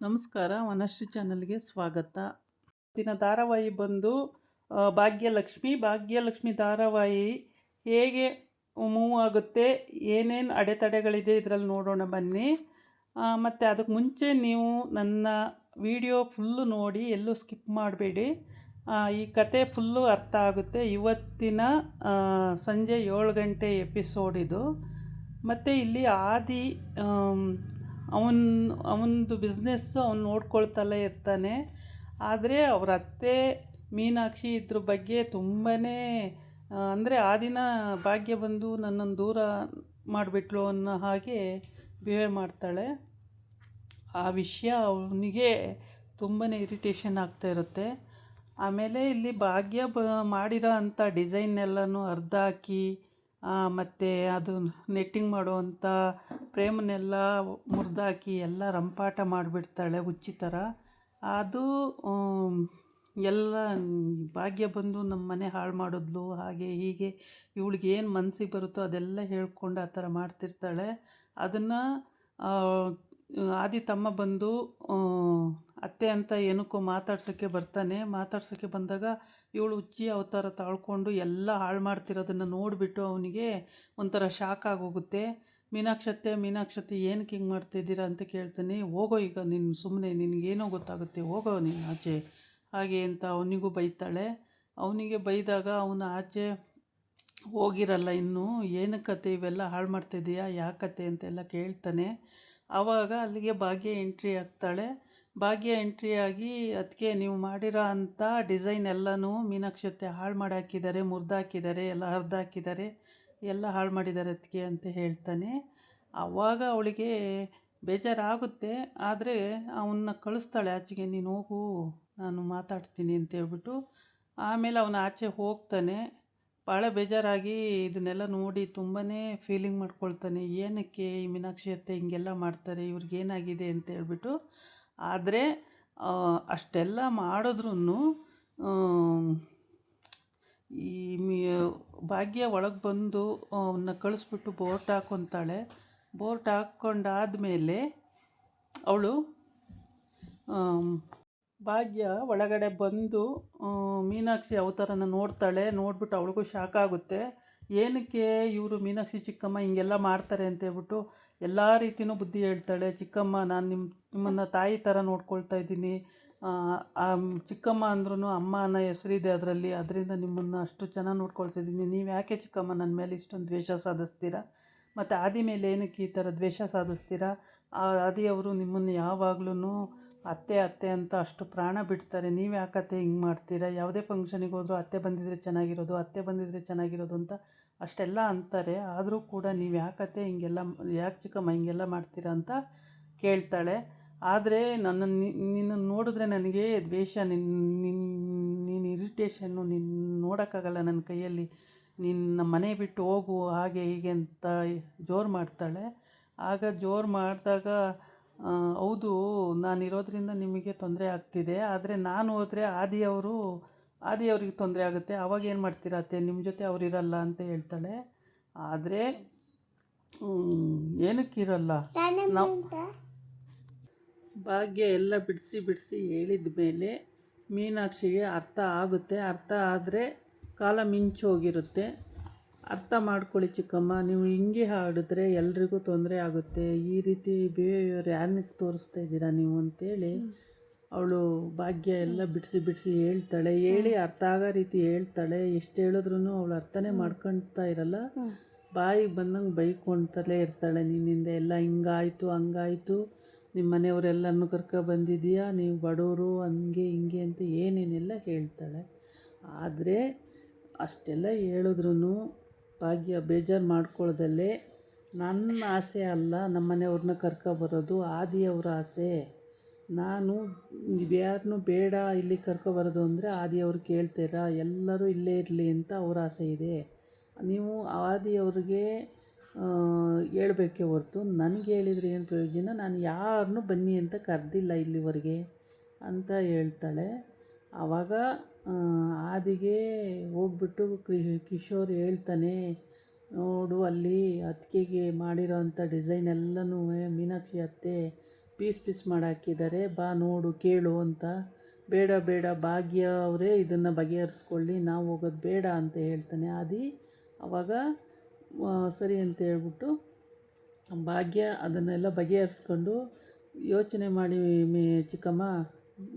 ನಮಸ್ಕಾರ, ವನಶ್ರೀ ಚಾನಲ್ಗೆ ಸ್ವಾಗತ. ದಿನ ಧಾರಾವಾಹಿ ಬಂದು ಭಾಗ್ಯಲಕ್ಷ್ಮಿ ಧಾರಾವಾಹಿ ಹೇಗೆ ಮೂವ್ ಆಗುತ್ತೆ, ಏನೇನು ಅಡೆತಡೆಗಳಿದೆ ಇದರಲ್ಲಿ ನೋಡೋಣ ಬನ್ನಿ. ಮತ್ತು ಅದಕ್ಕೆ ಮುಂಚೆ ನೀವು ನನ್ನ ವಿಡಿಯೋ ಫುಲ್ಲು ನೋಡಿ, ಎಲ್ಲೂ ಸ್ಕಿಪ್ ಮಾಡಬೇಡಿ. ಈ ಕತೆ ಫುಲ್ಲು ಅರ್ಥ ಆಗುತ್ತೆ. ಇವತ್ತಿನ ಸಂಜೆ 7 ಗಂಟೆ ಎಪಿಸೋಡ್ ಇದು. ಮತ್ತು ಇಲ್ಲಿ ಆದಿ ಅವನದು ಬಿಸ್ನೆಸ್ಸು ಅವನು ನೋಡ್ಕೊಳ್ತಲೇ ಇರ್ತಾನೆ. ಆದರೆ ಅವ್ರ ಅತ್ತೆ ಮೀನಾಕ್ಷಿ ಇದ್ರ ಬಗ್ಗೆ ತುಂಬಾ ಅಂದರೆ ಆದಿನ ಭಾಗ್ಯ ಬಂದು ನನ್ನನ್ನು ದೂರ ಮಾಡಿಬಿಟ್ಲು ಅನ್ನೋ ಹಾಗೆ ಬಿಹೇವ್ ಮಾಡ್ತಾಳೆ. ಆ ವಿಷಯ ಅವನಿಗೆ ತುಂಬಾ ಇರಿಟೇಷನ್ ಆಗ್ತಾ ಇರುತ್ತೆ. ಆಮೇಲೆ ಇಲ್ಲಿ ಭಾಗ್ಯ ಮಾಡಿರೋ ಅಂಥ ಡಿಸೈನ್ನೆಲ್ಲನೂ ಅರ್ಧ ಹಾಕಿ ಮತ್ತು ಅದು ನೆಟ್ಟಿಂಗ್ ಮಾಡುವಂಥ ಫ್ರೇಮನ್ನೆಲ್ಲ ಮುರಿದಾಕಿ ಎಲ್ಲ ರಂಪಾಟ ಮಾಡಿಬಿಡ್ತಾಳೆ ಹುಚ್ಚಿ ಥರ. ಅದು ಎಲ್ಲ ಭಾಗ್ಯ ಬಂದು ನಮ್ಮ ಮನೆ ಹಾಳು ಮಾಡಿದ್ಲು, ಹಾಗೆ ಹೀಗೆ ಇವಳಿಗೆ ಏನು ಮನಸ್ಸಿಗೆ ಬರುತ್ತೋ ಅದೆಲ್ಲ ಹೇಳ್ಕೊಂಡು ಆ ಥರ ಮಾಡ್ತಿರ್ತಾಳೆ. ಅದನ್ನು ಆದಿ ತಮ್ಮ ಬಂದು ಅತ್ತೆ ಅಂತ ಏನಕ್ಕೋ ಮಾತಾಡ್ಸೋಕ್ಕೆ ಬರ್ತಾನೆ. ಮಾತಾಡ್ಸೋಕ್ಕೆ ಬಂದಾಗ ಇವಳು ಹುಚ್ಚಿ ಅವತಾರ ತಾಳ್ಕೊಂಡು ಎಲ್ಲ ಹಾಳು ಮಾಡ್ತಿರೋದನ್ನು ನೋಡಿಬಿಟ್ಟು ಅವನಿಗೆ ಒಂಥರ ಶಾಕ್ ಆಗೋಗುತ್ತೆ. ಮೀನಾಕ್ಷತೆ ಏನಕ್ಕೆ ಹಿಂಗೆ ಮಾಡ್ತಿದ್ದೀರಾ ಅಂತ ಕೇಳ್ತಾನೆ. ಹೋಗೋ ಈಗ ನೀನು ಸುಮ್ಮನೆ, ನಿನಗೇನೋ ಗೊತ್ತಾಗುತ್ತೆ, ಹೋಗೋ ನೀನು ಆಚೆ ಹಾಗೆ ಅಂತ ಅವನಿಗೂ ಬೈತಾಳೆ. ಅವನಿಗೆ ಬೈದಾಗ ಅವನು ಆಚೆ ಹೋಗಿರಲ್ಲ ಇನ್ನೂ. ಏನಕ್ಕತ್ತೆ ಇವೆಲ್ಲ ಹಾಳು ಮಾಡ್ತಿದ್ದೀಯಾ, ಯಾಕತ್ತೆ ಅಂತೆಲ್ಲ ಕೇಳ್ತಾನೆ. ಆವಾಗ ಅಲ್ಲಿಗೆ ಭಾಗ್ಯ ಎಂಟ್ರಿ ಆಗ್ತಾಳೆ. ಭಾಗ್ಯ ಎಂಟ್ರಿ ಆಗಿ ಅದಕ್ಕೆ ನೀವು ಮಾಡಿರೋ ಅಂಥ ಡಿಸೈನ್ ಎಲ್ಲನೂ ಮೀನಾಕ್ಷತೆ ಹಾಳು ಮಾಡಿ ಹಾಕಿದ್ದಾರೆ, ಮುರಿದು ಹಾಕಿದ್ದಾರೆ, ಎಲ್ಲ ಹರಿದು ಹಾಕಿದ್ದಾರೆ, ಎಲ್ಲ ಹಾಳು ಮಾಡಿದ್ದಾರೆ ಅದಕ್ಕೆ ಅಂತ ಹೇಳ್ತಾನೆ. ಆವಾಗ ಅವಳಿಗೆ ಬೇಜಾರಾಗುತ್ತೆ. ಆದರೆ ಅವನ್ನ ಕಳಿಸ್ತಾಳೆ ಆಚೆಗೆ, ನೀನು ಹೋಗು ನಾನು ಮಾತಾಡ್ತೀನಿ ಅಂತೇಳ್ಬಿಟ್ಟು. ಆಮೇಲೆ ಅವನು ಆಚೆ ಹೋಗ್ತಾನೆ. ಭಾಳ ಬೇಜಾರಾಗಿ ಇದನ್ನೆಲ್ಲ ನೋಡಿ ತುಂಬಾ ಫೀಲಿಂಗ್ ಮಾಡ್ಕೊಳ್ತಾನೆ. ಏನಕ್ಕೆ ಈ ಮೀನಾಕ್ಷಿ ಅತ್ತೆ ಹಿಂಗೆಲ್ಲ ಮಾಡ್ತಾರೆ, ಇವ್ರಿಗೇನಾಗಿದೆ ಅಂತ ಹೇಳ್ಬಿಟ್ಟು. ಆದರೆ ಅಷ್ಟೆಲ್ಲ ಮಾಡಿದ್ರೂ ಈ ಭಾಗ್ಯ ಒಳಗೆ ಬಂದು ಅವನ್ನ ಕಳಿಸ್ಬಿಟ್ಟು ಬೋರ್ಟ್ ಹಾಕ್ಕೊತಾಳೆ. ಬೋರ್ಟ್ ಹಾಕ್ಕೊಂಡಾದಮೇಲೆ ಅವಳು ಭಾಗ್ಯ ಒಳಗಡೆ ಬಂದು ಮೀನಾಕ್ಷಿ ಅವತಾರನ ನೋಡ್ತಾಳೆ. ನೋಡ್ಬಿಟ್ಟು ಅವಳಿಗೂ ಶಾಕ್ ಆಗುತ್ತೆ. ಏನಕ್ಕೆ ಇವರು ಮೀನಾಕ್ಷಿ ಚಿಕ್ಕಮ್ಮ ಹಿಂಗೆಲ್ಲ ಮಾಡ್ತಾರೆ ಅಂತೇಳ್ಬಿಟ್ಟು ಎಲ್ಲ ರೀತಿಯೂ ಬುದ್ಧಿ ಹೇಳ್ತಾಳೆ. ಚಿಕ್ಕಮ್ಮ, ನಾನು ನಿಮ್ಮನ್ನು ತಾಯಿ ಥರ ನೋಡ್ಕೊಳ್ತಾ ಇದ್ದೀನಿ. ಚಿಕ್ಕಮ್ಮ ಅಂದ್ರೂ ಅಮ್ಮ ಅನ್ನೋ ಹೆಸರಿದೆ ಅದರಲ್ಲಿ, ಅದರಿಂದ ನಿಮ್ಮನ್ನು ಅಷ್ಟು ಚೆನ್ನಾಗಿ ನೋಡ್ಕೊಳ್ತಿದ್ದೀನಿ. ನೀವು ಯಾಕೆ ಚಿಕ್ಕಮ್ಮ ನನ್ನ ಮೇಲೆ ಇಷ್ಟೊಂದು ದ್ವೇಷ ಸಾಧಿಸ್ತೀರಾ? ಮತ್ತು ಆದಿ ಮೇಲೆ ಏನಕ್ಕೆ ಈ ಥರ ದ್ವೇಷ ಸಾಧಿಸ್ತೀರಾ? ಆದಿಯವರು ನಿಮ್ಮನ್ನು ಯಾವಾಗ್ಲೂ ಅತ್ತೆ ಅಂತ ಅಷ್ಟು ಪ್ರಾಣ ಬಿಡ್ತಾರೆ. ನೀವು ಯಾಕತ್ತೆ ಹಿಂಗೆ ಮಾಡ್ತೀರಾ? ಯಾವುದೇ ಫಂಕ್ಷನಿಗೆ ಹೋದರೂ ಅತ್ತೆ ಬಂದಿದ್ದರೆ ಚೆನ್ನಾಗಿರೋದು ಅಂತ ಅಷ್ಟೆಲ್ಲ ಅಂತಾರೆ. ಆದರೂ ಕೂಡ ನೀವು ಯಾಕತ್ತೆ ಹಿಂಗೆಲ್ಲ, ಯಾಕೆ ಚಿಕ್ಕಮ್ಮ ಹಿಂಗೆಲ್ಲ ಮಾಡ್ತೀರಾ ಅಂತ ಕೇಳ್ತಾಳೆ. ಆದರೆ ನಿನ್ನನ್ನು ನೋಡಿದ್ರೆ ನನಗೆ ದ್ವೇಷ, ನೀನು ಇರಿಟೇಷನ್ನು, ನೋಡೋಕ್ಕಾಗಲ್ಲ ನನ್ನ ಕೈಯಲ್ಲಿ, ನಿನ್ನ ಮನೆ ಬಿಟ್ಟು ಹೋಗು ಹಾಗೆ ಹೀಗೆ ಅಂತ ಜೋರು ಮಾಡ್ತಾಳೆ. ಆಗ ಜೋರು ಮಾಡಿದಾಗ, ಹೌದು ನಾನಿರೋದ್ರಿಂದ ನಿಮಗೆ ತೊಂದರೆ ಆಗ್ತಿದೆ, ಆದರೆ ನಾನು ಹೋದರೆ ಆದಿಯವ್ರಿಗೆ ತೊಂದರೆ ಆಗುತ್ತೆ, ಆವಾಗ ಏನು ಮಾಡ್ತೀರಾ ಅತ್ತೆ, ನಿಮ್ಮ ಜೊತೆ ಅವರಿರಲ್ಲ ಅಂತ ಹೇಳ್ತಾಳೆ. ಆದರೆ ಏನಕ್ಕಿರಲ್ಲ, ನಾವು ಭಾಗ್ಯ ಎಲ್ಲ ಬಿಡಿಸಿ ಹೇಳಿದ ಮೇಲೆ ಮೀನಾಕ್ಷಿಗೆ ಅರ್ಥ ಆಗುತ್ತೆ. ಅರ್ಥ ಆದರೆ ಕಾಲ ಮಿಂಚೋಗಿರುತ್ತೆ. ಅರ್ಥ ಮಾಡ್ಕೊಳ್ಳಿ ಚಿಕ್ಕಮ್ಮ, ನೀವು ಹಿಂಗೆ ಹಾಡಿದ್ರೆ ಎಲ್ರಿಗೂ ತೊಂದರೆ ಆಗುತ್ತೆ, ಈ ರೀತಿ ಬಿಹೇವಿಯರ್ ಯಾರನ್ನಕ್ಕೆ ತೋರಿಸ್ತಾ ಇದ್ದೀರಾ ನೀವು ಅಂತೇಳಿ ಅವಳು ಭಾಗ್ಯ ಎಲ್ಲ ಬಿಡಿಸಿ ಹೇಳ್ತಾಳೆ. ಹೇಳಿ ಅರ್ಥ ಆಗೋ ರೀತಿ ಹೇಳ್ತಾಳೆ. ಎಷ್ಟು ಹೇಳಿದ್ರೂ ಅವಳು ಅರ್ಥನೇ ಮಾಡ್ಕೊಳ್ತಾ ಇರಲ್ಲ. ಬಾಯಿಗೆ ಬಂದಂಗೆ ಬೈಕೊಳ್ತಲೇ ಇರ್ತಾಳೆ. ನಿನ್ನಿಂದ ಎಲ್ಲ ಹಿಂಗಾಯಿತು ಹಂಗಾಯಿತು, ನಿಮ್ಮ ಮನೆಯವರೆಲ್ಲನೂ ಬಂದಿದ್ದೀಯಾ, ನೀವು ಬಡವರು, ಹಂಗೆ ಹಿಂಗೆ ಅಂತ ಏನೇನೆಲ್ಲ ಹೇಳ್ತಾಳೆ. ಆದರೆ ಅಷ್ಟೆಲ್ಲ ಹೇಳಿದ್ರೂ ಭಾಗ್ಯ ಬೇಜಾರು ಮಾಡ್ಕೊಳ್ಳೋದಲ್ಲೇ, ನನ್ನ ಆಸೆ ಅಲ್ಲ ನಮ್ಮ ಮನೆಯವ್ರನ್ನ ಬರೋದು, ಆದಿಯವರ ಆಸೆ. ನಾನು ಯಾರನ್ನೂ ಬೇಡ ಇಲ್ಲಿ ಬರೋದು ಅಂದರೆ ಆದಿಯವ್ರು ಕೇಳ್ತೀರಾ, ಎಲ್ಲರೂ ಇಲ್ಲೇ ಇರಲಿ ಅಂತ ಅವ್ರ ಆಸೆ ಇದೆ. ನೀವು ಆದಿಯವ್ರಿಗೆ ಹೇಳ್ಬೇಕೇ ಹೊರ್ತು ನನಗೆ ಹೇಳಿದರೆ ಏನು ಪ್ರಯೋಜನ, ನಾನು ಯಾರನ್ನೂ ಬನ್ನಿ ಅಂತ ಕರೆದಿಲ್ಲ ಇಲ್ಲಿವರೆಗೆ ಅಂತ ಹೇಳ್ತಾಳೆ. ಆವಾಗ ಆದಿಗೆ ಹೋಗ್ಬಿಟ್ಟು ಕಿಶೋರ್ ಹೇಳ್ತಾನೆ, ನೋಡು ಅಲ್ಲಿ ಅತ್ತಿಗೆಗೆ ಮಾಡಿರೋ ಅಂಥ ಡಿಸೈನ್ ಎಲ್ಲನೂ ಮೀನಾಕ್ಷಿ ಅತ್ತೆ ಪೀಸ್ ಮಾಡಿ ಹಾಕಿದ್ದಾರೆ. ಬಾ ನೋಡು ಕೇಳು ಅಂತ. ಬೇಡ ಬೇಡ, ಭಾಗ್ಯ ಅವರೇ ಇದನ್ನು ಬಗೆಹರಿಸ್ಕೊಳ್ಳಿ, ನಾವು ಹೋಗೋದು ಬೇಡ ಅಂತ ಹೇಳ್ತಾನೆ ಆದಿ. ಆವಾಗ ಸರಿ ಅಂತ ಹೇಳ್ಬಿಟ್ಟು ಭಾಗ್ಯ ಅದನ್ನೆಲ್ಲ ಬಗೆಹರಿಸ್ಕೊಂಡು, ಯೋಚನೆ ಮಾಡಿ ಚಿಕ್ಕಮ್ಮ,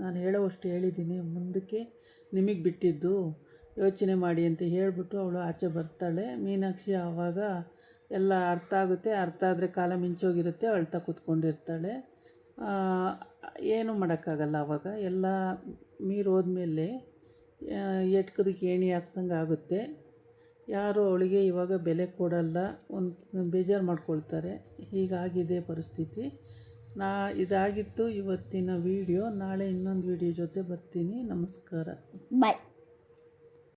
ನಾನು ಹೇಳೋವಷ್ಟು ಹೇಳಿದ್ದೀನಿ, ಮುಂದಕ್ಕೆ ನಿಮಗೆ ಬಿಟ್ಟಿದ್ದು, ಯೋಚನೆ ಮಾಡಿ ಅಂತ ಹೇಳಿಬಿಟ್ಟು ಅವಳು ಆಚೆ ಬರ್ತಾಳೆ. ಮೀನಾಕ್ಷಿ ಆವಾಗ ಎಲ್ಲ ಅರ್ಥ ಆಗುತ್ತೆ. ಅರ್ಥ ಆದರೆ ಕಾಲ ಮಿಂಚೋಗಿರುತ್ತೆ, ಅಳ್ತಾ ಕೂತ್ಕೊಂಡಿರ್ತಾಳೆ. ಏನೂ ಮಾಡೋಕ್ಕಾಗಲ್ಲ. ಆವಾಗ ಎಲ್ಲ ಮೀರೋದ್ಮೇಲೆ ಎಟ್ಕದಕ್ಕೆ ಏಣಿ ಹಾಕ್ದಂಗೆ ಆಗುತ್ತೆ. ಯಾರು ಅವಳಿಗೆ ಇವಾಗ ಬೆಲೆ ಕೊಡಲ್ಲ, ಒಂದು ಬೇಜಾರು ಮಾಡ್ಕೊಳ್ತಾರೆ. ಹೀಗಾಗಿದೆ ಪರಿಸ್ಥಿತಿ. ಇದಾಗಿತ್ತು ಇವತ್ತಿನ ವಿಡಿಯೋ. ನಾಳೆ ಇನ್ನೊಂದು ವಿಡಿಯೋ ಜೊತೆ ಬರ್ತೀನಿ. ನಮಸ್ಕಾರ. ಬಾಯ್.